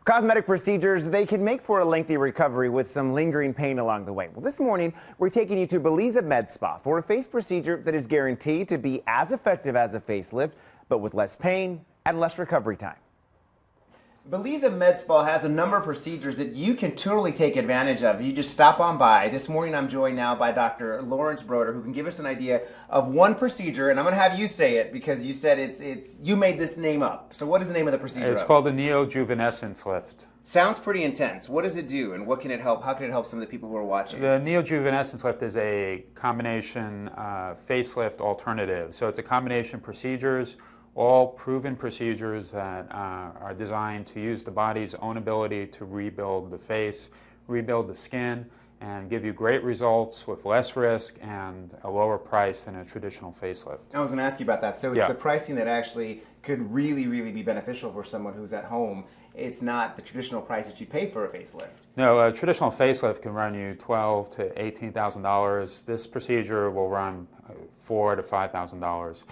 Cosmetic procedures, they can make for a lengthy recovery with some lingering pain along the way. Well, this morning, we're taking you to Beleza Med Spa for a face procedure that is guaranteed to be as effective as a facelift, but with less pain and less recovery time. Beleza Med Spa has a number of procedures that you can totally take advantage of. You just stop on by. This morning I'm joined now by Dr. Broder, who can give us an idea of one procedure, and I'm going to have you say it because you said you made this name up. So what is the name of the procedure? It's called the NeoJuvenescence Lift. Sounds pretty intense. What does it do, and what can it help? How can it help some of the people who are watching? The NeoJuvenescence Lift is a combination facelift alternative. So it's a combination procedures, all proven procedures that are designed to use the body's own ability to rebuild the face, rebuild the skin, and give you great results with less risk and a lower price than a traditional facelift. I was going to ask you about that. So it's the pricing that actually could really, really be beneficial for someone who's at home. It's not the traditional price that you pay for a facelift. No, a traditional facelift can run you $12,000 to $18,000. This procedure will run $4,000 to $5,000.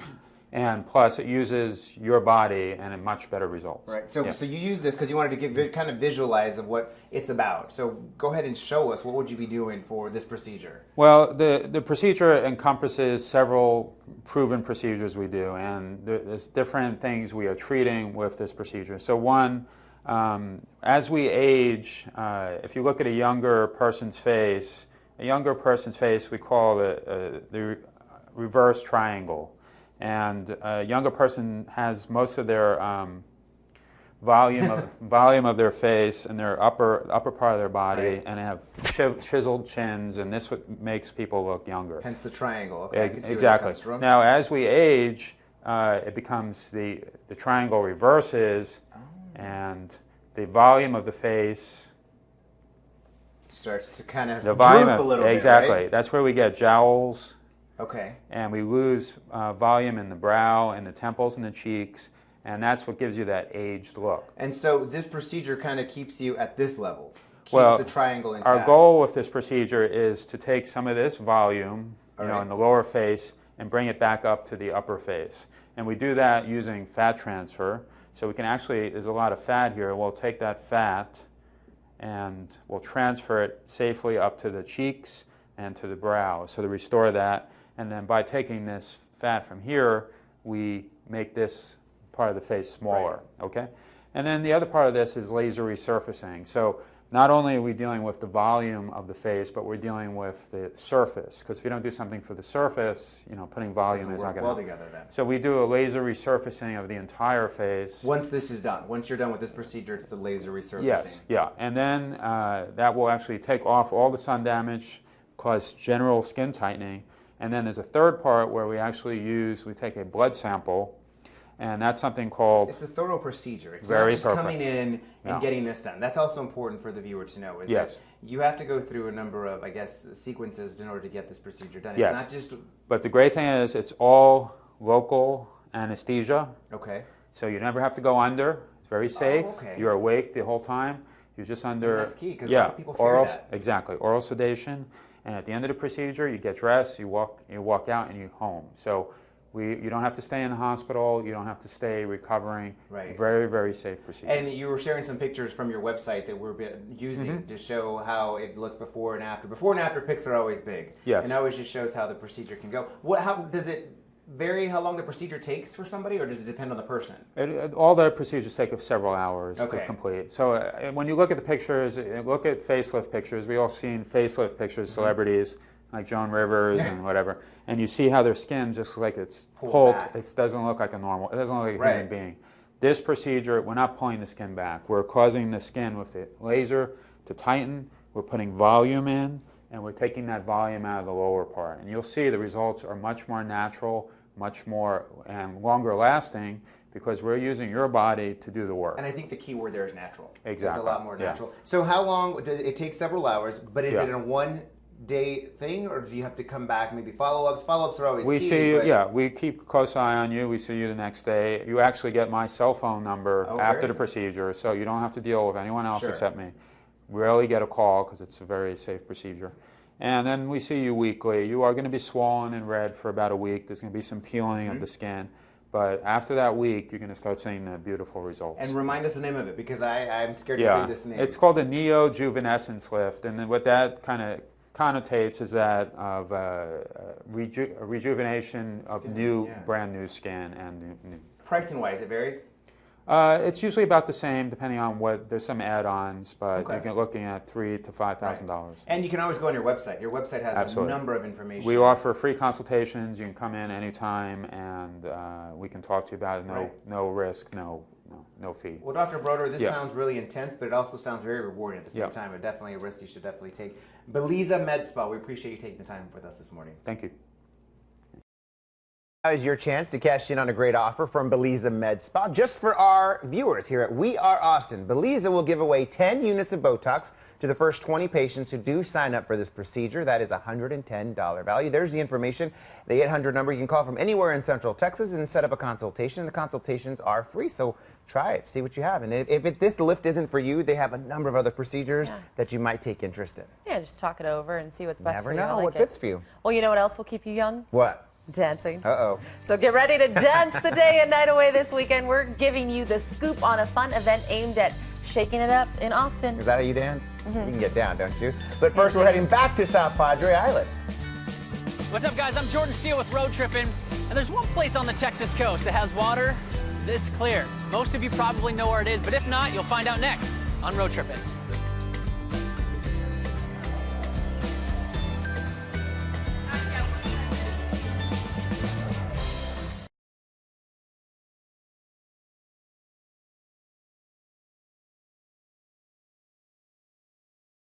And plus, it uses your body and a much better results. Right. So you use this because you wanted to give kind of visualize of what it's about. So go ahead and show us. What would you be doing for this procedure? Well, the procedure encompasses several proven procedures we do, and there's different things we are treating with this procedure. So one, as we age, if you look at a younger person's face, we call the reverse triangle. And a younger person has most of their volume of their face and their upper part of their body, right, and they have chiseled chins, and this what makes people look younger. Hence the triangle. Okay, exactly. Now, as we age, it becomes the triangle reverses, and the volume of the face starts to kind of droop a little bit. Exactly. Right? That's where we get jowls. Okay. And we lose volume in the brow and the temples and the cheeks, and that's what gives you that aged look. And so this procedure kind of keeps you at this level, keeps the triangle intact. Our goal with this procedure is to take some of this volume, in the lower face, and bring it back up to the upper face. And we do that using fat transfer. So we can actually, there's a lot of fat here, we'll take that fat and we'll transfer it safely up to the cheeks and to the brow, so to restore that. And then by taking this fat from here, we make this part of the face smaller, okay? And then the other part of this is laser resurfacing. So not only are we dealing with the volume of the face, but we're dealing with the surface. Because if you don't do something for the surface, putting volume is not going to work well together then. So we do a laser resurfacing of the entire face. Once this is done, once you're done with this procedure, it's the laser resurfacing. Yes, yeah. And then that will actually take off all the sun damage, cause general skin tightening. And then there's a third part where we take a blood sample, and that's something called... It's a thorough procedure. It's not just coming in and getting this done. That's also important for the viewer to know, is that you have to go through a number of, sequences in order to get this procedure done. Yes. It's not just... But the great thing is it's all local anesthesia. Okay. So you never have to go under. It's very safe. Oh, okay. You're awake the whole time. You're just under... And that's key, because a lot of people fear that. Exactly. Oral sedation. And at the end of the procedure, you get dressed, you walk out, and you're home. So you don't have to stay in the hospital. You don't have to stay recovering. Right. Very, very safe procedure. And you were sharing some pictures from your website that we're using to show how it looks before and after. Before and after pics are always big. Yes. And always just shows how the procedure can go. How does it vary how long the procedure takes for somebody, or does it depend on the person? All the procedures take several hours to complete. So when you look at the pictures, look at facelift pictures. We've all seen facelift pictures, celebrities like Joan Rivers and whatever, and you see how their skin just like it's pulled. It doesn't look like it doesn't look like a human being. This procedure, we're not pulling the skin back. We're causing the skin with the laser to tighten. We're putting volume in, and we're taking that volume out of the lower part. And you'll see the results are much more natural, much more and longer lasting, because we're using your body to do the work. And I think the key word there is natural. Exactly. It's a lot more natural. So how long, it takes several hours, but is it a one-day thing, or do you have to come back, maybe follow-ups? Follow-ups are always key. We keep a close eye on you. We see you the next day. You actually get my cell phone number after the procedure, so you don't have to deal with anyone else except me. Rarely get a call because it's a very safe procedure. And then we see you weekly. You are going to be swollen and red for about a week. There's going to be some peeling of the skin. But after that week, you're going to start seeing the beautiful results. And remind us the name of it, because I'm scared to say this name. It's called the NeoJuvenescence Lift, and then what that kind of connotates is that of rejuvenation of brand new skin and new. Pricing-wise, it varies? It's usually about the same, depending on there's some add-ons, but you're looking at $3,000 to $5,000. Right. And you can always go on your website. Your website has a number of information. We offer free consultations. You can come in anytime, and we can talk to you about it. No risk, no fee. Well, Dr. Broder, this sounds really intense, but it also sounds very rewarding at the same time. It's definitely a risk you should definitely take. Beleza Med Spa, we appreciate you taking the time with us this morning. Thank you. Now is your chance to cash in on a great offer from Beleza Med Spa. Just for our viewers here at We Are Austin, Beleza will give away 10 units of Botox to the first 20 patients who do sign up for this procedure. That is a $110 value. There's the information, the 800 number. You can call from anywhere in Central Texas and set up a consultation. The consultations are free, so try it, see what you have. And if this lift isn't for you, they have a number of other procedures that you might take interest in. Yeah, just talk it over and see what's best for you. Never know what fits for you. Well, you know what else will keep you young? What? Dancing. Uh-oh. So get ready to dance the day and night away this weekend. We're giving you the scoop on a fun event aimed at shaking it up in Austin. Is that how you dance? You can get down, don't you? But first, we're heading back to South Padre Island. What's up, guys? I'm Jordan Steele with Road Trippin', and there's one place on the Texas coast that has water this clear. Most of you probably know where it is, but if not, you'll find out next on Road Trippin'.